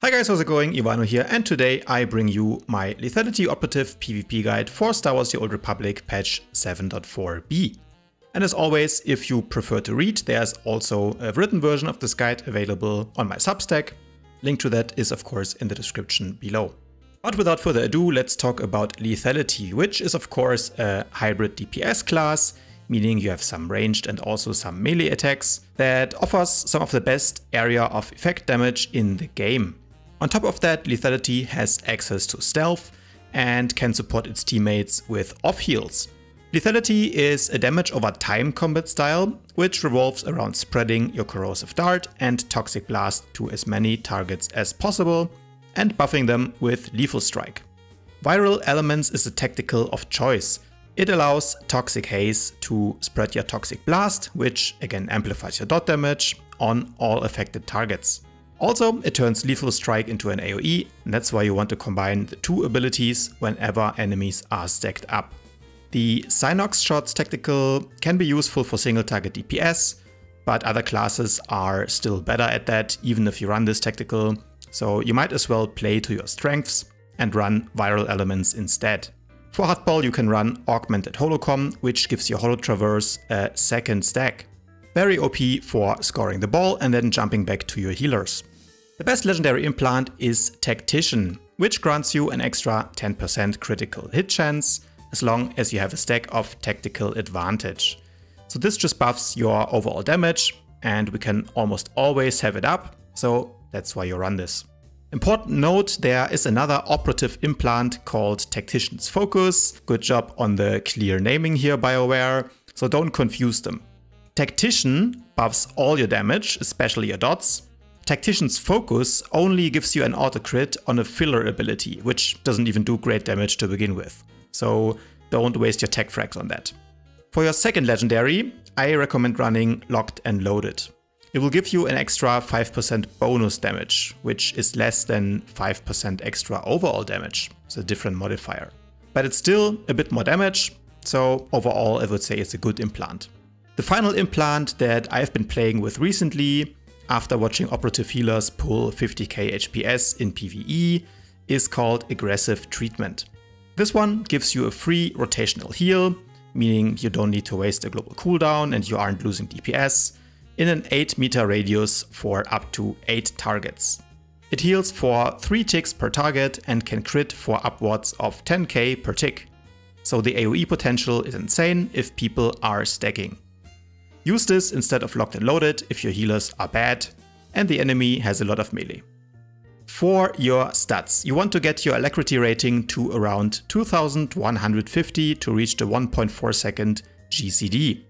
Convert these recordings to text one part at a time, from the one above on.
Hi guys, how's it going? Ivano here, and today I bring you my Lethality Operative PvP guide for Star Wars The Old Republic patch 7.4b. And as always, if you prefer to read, there's also a written version of this guide available on my Substack. Link to that is of course in the description below. But without further ado, let's talk about Lethality, which is of course a hybrid DPS class, meaning you have some ranged and also some melee attacks that offers some of the best area of effect damage in the game. On top of that, Lethality has access to stealth and can support its teammates with off heals. Lethality is a damage over time combat style, which revolves around spreading your corrosive dart and toxic blast to as many targets as possible and buffing them with lethal strike. Viral elements is a tactical of choice. It allows toxic haze to spread your toxic blast, which again amplifies your dot damage on all affected targets. Also, it turns lethal strike into an AoE, and that's why you want to combine the two abilities whenever enemies are stacked up. The Synox Shots tactical can be useful for single target DPS, but other classes are still better at that even if you run this tactical, so you might as well play to your strengths and run viral elements instead. For Hardball you can run Augmented Holocom, which gives your Holo Traverse a second stack. Very OP for scoring the ball and then jumping back to your healers. The best legendary implant is Tactician, which grants you an extra 10% critical hit chance as long as you have a stack of Tactical Advantage. So this just buffs your overall damage and we can almost always have it up, so that's why you run this. Important note, there is another operative implant called Tactician's Focus. Good job on the clear naming here, BioWare, so don't confuse them. Tactician buffs all your damage, especially your dots. Tactician's Focus only gives you an auto crit on a filler ability, which doesn't even do great damage to begin with. So don't waste your tech frags on that. For your second legendary, I recommend running Locked and Loaded. It will give you an extra 5% bonus damage, which is less than 5% extra overall damage. It's a different modifier. But it's still a bit more damage, so overall I would say it's a good implant. The final implant that I've been playing with recently, after watching operative healers pull 50k HPS in PvE, is called Aggressive Treatment. This one gives you a free rotational heal, meaning you don't need to waste a global cooldown and you aren't losing DPS, in an 8-meter radius for up to 8 targets. It heals for 3 ticks per target and can crit for upwards of 10k per tick. So the AoE potential is insane if people are stacking. Use this instead of Locked and Loaded if your healers are bad and the enemy has a lot of melee. For your stats, you want to get your alacrity rating to around 2150 to reach the 1.4 second GCD.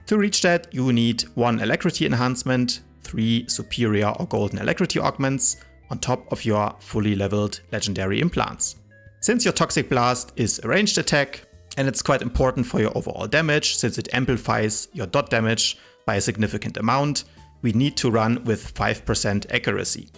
To reach that, you need 1 alacrity enhancement, 3 superior or golden alacrity augments on top of your fully leveled legendary implants. Since your Toxic Blast is a ranged attack, and it's quite important for your overall damage since it amplifies your dot damage by a significant amount, we need to run with 5% accuracy.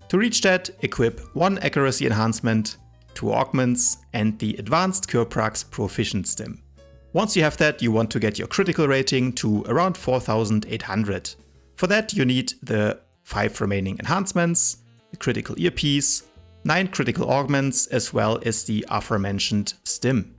To reach that, equip 1 accuracy enhancement, 2 augments, and the Advanced Curprax Proficient Stim. Once you have that, you want to get your critical rating to around 4800. For that you need the 5 remaining enhancements, the critical earpiece, 9 critical augments, as well as the aforementioned stim.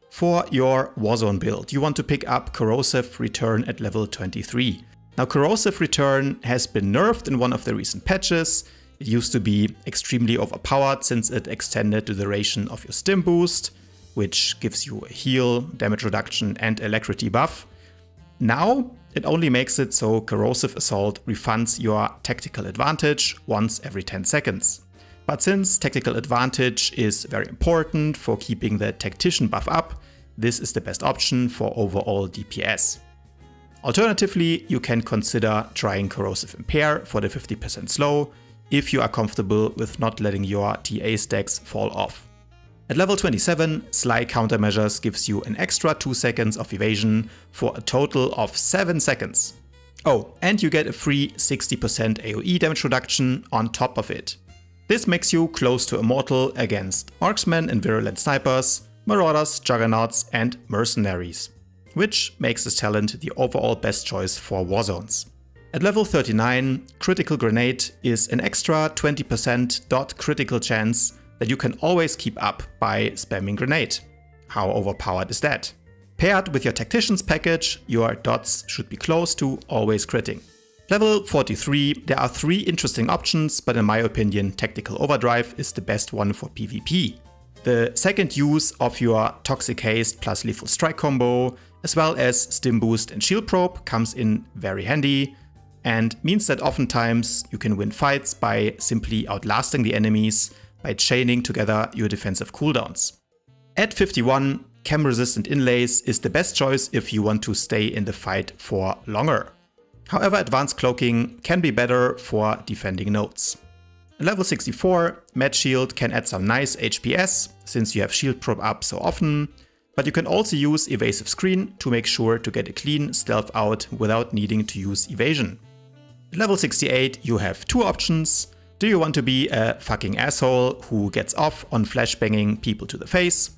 For your Warzone build, you want to pick up Corrosive Return at level 23. Now Corrosive Return has been nerfed in one of the recent patches. It used to be extremely overpowered since it extended the duration of your stim boost, which gives you a heal, damage reduction and alacrity buff. Now it only makes it so Corrosive Assault refunds your tactical advantage once every 10 seconds. But since tactical advantage is very important for keeping the tactician buff up, this is the best option for overall DPS. Alternatively, you can consider trying Corrosive Impair for the 50% slow if you are comfortable with not letting your TA stacks fall off. At level 27, Sly Countermeasures gives you an extra 2 seconds of evasion for a total of 7 seconds. Oh, and you get a free 60% AoE damage reduction on top of it. This makes you close to immortal against marksmen and virulent snipers, marauders, juggernauts and mercenaries, which makes this talent the overall best choice for warzones. At level 39, Critical Grenade is an extra 20% dot critical chance that you can always keep up by spamming Grenade. How overpowered is that? Paired with your Tactician's package, your dots should be close to always critting. Level 43, there are 3 interesting options, but in my opinion, Tactical Overdrive is the best one for PvP. The second use of your Toxic Haste plus Lethal Strike combo, as well as Stim Boost and Shield Probe, comes in very handy and means that oftentimes you can win fights by simply outlasting the enemies by chaining together your defensive cooldowns. At 51, Chem Resistant Inlays is the best choice if you want to stay in the fight for longer. However, Advanced Cloaking can be better for defending nodes. At level 64, Med Shield can add some nice HPS since you have Shield Probe up so often, but you can also use Evasive Screen to make sure to get a clean stealth out without needing to use evasion. At level 68, you have 2 options. Do you want to be a fucking asshole who gets off on flashbanging people to the face?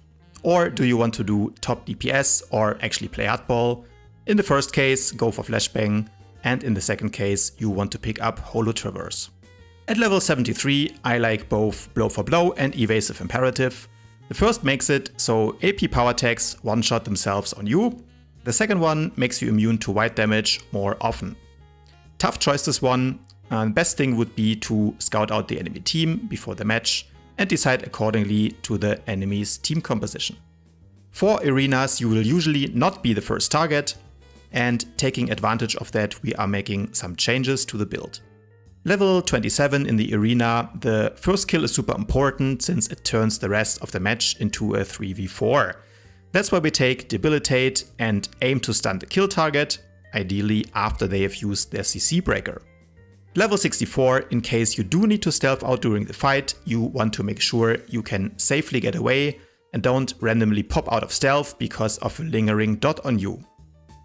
Or do you want to do top DPS or actually play hardball? In the first case, go for flashbang, and in the second case, you want to pick up Holo Traverse. At level 73, I like both Blow for Blow and Evasive Imperative. The first makes it so AP power attacks one-shot themselves on you. The second one makes you immune to white damage more often. Tough choice this one. Best thing would be to scout out the enemy team before the match and decide accordingly to the enemy's team composition. For arenas, you will usually not be the first target, and taking advantage of that, we are making some changes to the build. Level 27 in the arena, the first kill is super important since it turns the rest of the match into a 3v4. That's why we take Debilitate and aim to stun the kill target, ideally after they have used their CC breaker. Level 64, in case you do need to stealth out during the fight, you want to make sure you can safely get away and don't randomly pop out of stealth because of a lingering dot on you.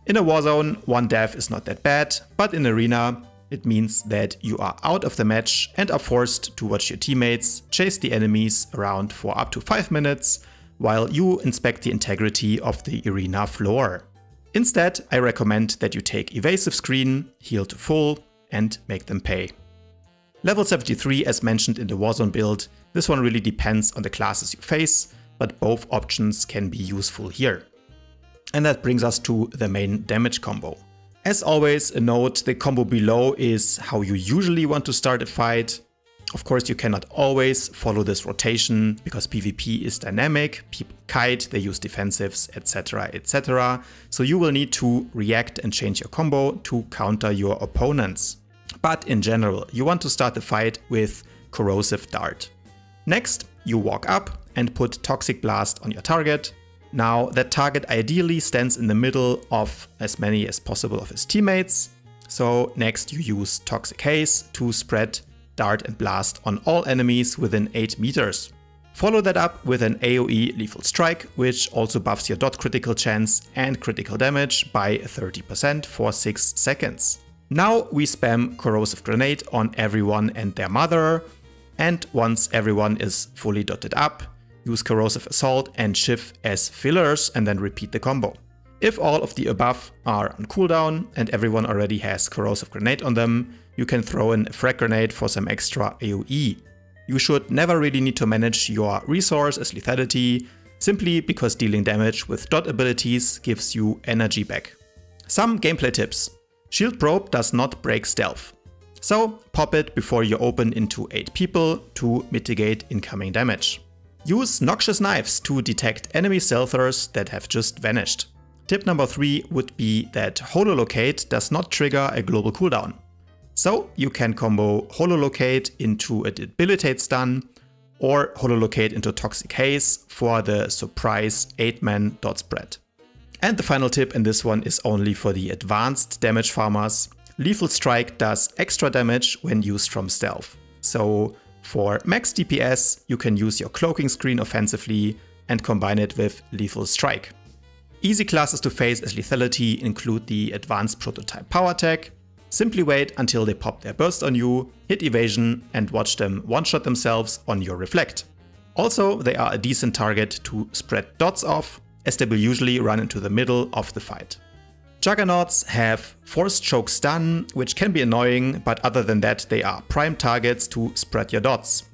In a warzone, 1 death is not that bad, but in arena, it means that you are out of the match and are forced to watch your teammates chase the enemies around for up to 5 minutes while you inspect the integrity of the arena floor. Instead, I recommend that you take Evasive Screen, heal to full, and make them pay. Level 73, as mentioned in the Warzone build, this one really depends on the classes you face, but both options can be useful here. And that brings us to the main damage combo. As always, a note, the combo below is how you usually want to start a fight. Of course, you cannot always follow this rotation because PvP is dynamic, people kite, they use defensives, etc, etc. So you will need to react and change your combo to counter your opponents. But in general, you want to start the fight with Corrosive Dart. Next, you walk up and put Toxic Blast on your target. Now, that target ideally stands in the middle of as many as possible of his teammates. So next you use Toxic Haze to spread Dart and Blast on all enemies within 8 meters. Follow that up with an AoE Lethal Strike, which also buffs your dot critical chance and critical damage by 30% for 6 seconds. Now we spam Corrosive Grenade on everyone and their mother, and once everyone is fully dotted up, use Corrosive Assault and Shiv as fillers and then repeat the combo. If all of the above are on cooldown and everyone already has Corrosive Grenade on them, you can throw in a Frag Grenade for some extra AoE. You should never really need to manage your resource as lethality, simply because dealing damage with dot abilities gives you energy back. Some gameplay tips. Shield Probe does not break stealth, so pop it before you open into 8 people to mitigate incoming damage. Use Noxious Knives to detect enemy stealthers that have just vanished. Tip number 3 would be that Hololocate does not trigger a global cooldown. So you can combo Hololocate into a Debilitate stun or Hololocate into Toxic Haze for the surprise 8-man dot spread. And the final tip, and this one is only for the advanced damage farmers. Lethal Strike does extra damage when used from stealth. So for max DPS, you can use your cloaking screen offensively and combine it with Lethal Strike. Easy classes to face as lethality include the advanced prototype PowerTech. Simply wait until they pop their burst on you, hit evasion, and watch them one-shot themselves on your reflect. Also, they are a decent target to spread dots off, as they will usually run into the middle of the fight. Juggernauts have Force Choke Stun, which can be annoying, but other than that they are prime targets to spread your dots.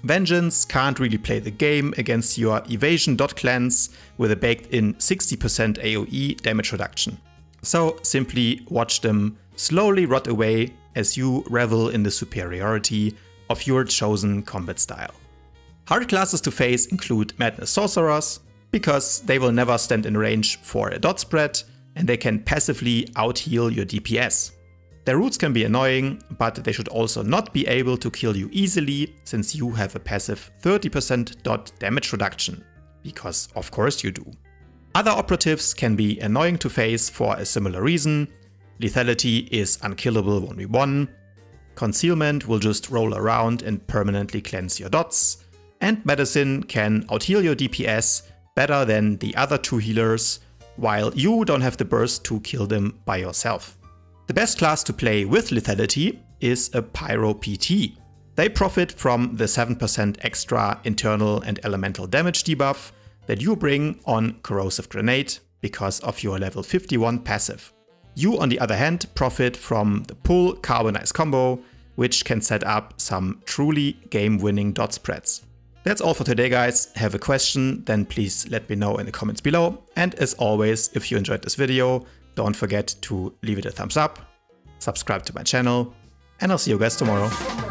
Vengeance can't really play the game against your Evasion dot clans with a baked-in 60% AoE damage reduction. So simply watch them slowly rot away as you revel in the superiority of your chosen combat style. Hard classes to face include Madness Sorcerers, because they will never stand in range for a dot spread and they can passively out-heal your DPS. Their roots can be annoying, but they should also not be able to kill you easily since you have a passive 30% dot damage reduction, because of course you do. Other operatives can be annoying to face for a similar reason. Lethality is unkillable 1v1, Concealment will just roll around and permanently cleanse your dots, and Medicine can out-heal your DPS better than the other two healers, while you don't have the burst to kill them by yourself. The best class to play with Lethality is a Pyro PT. They profit from the 7% extra internal and elemental damage debuff that you bring on Corrosive Grenade because of your level 51 passive. You, on the other hand, profit from the Pull Carbonize combo, which can set up some truly game-winning dot spreads. That's all for today, guys. Have a question, then please let me know in the comments below. And as always, if you enjoyed this video, don't forget to leave it a thumbs up, subscribe to my channel, and I'll see you guys tomorrow.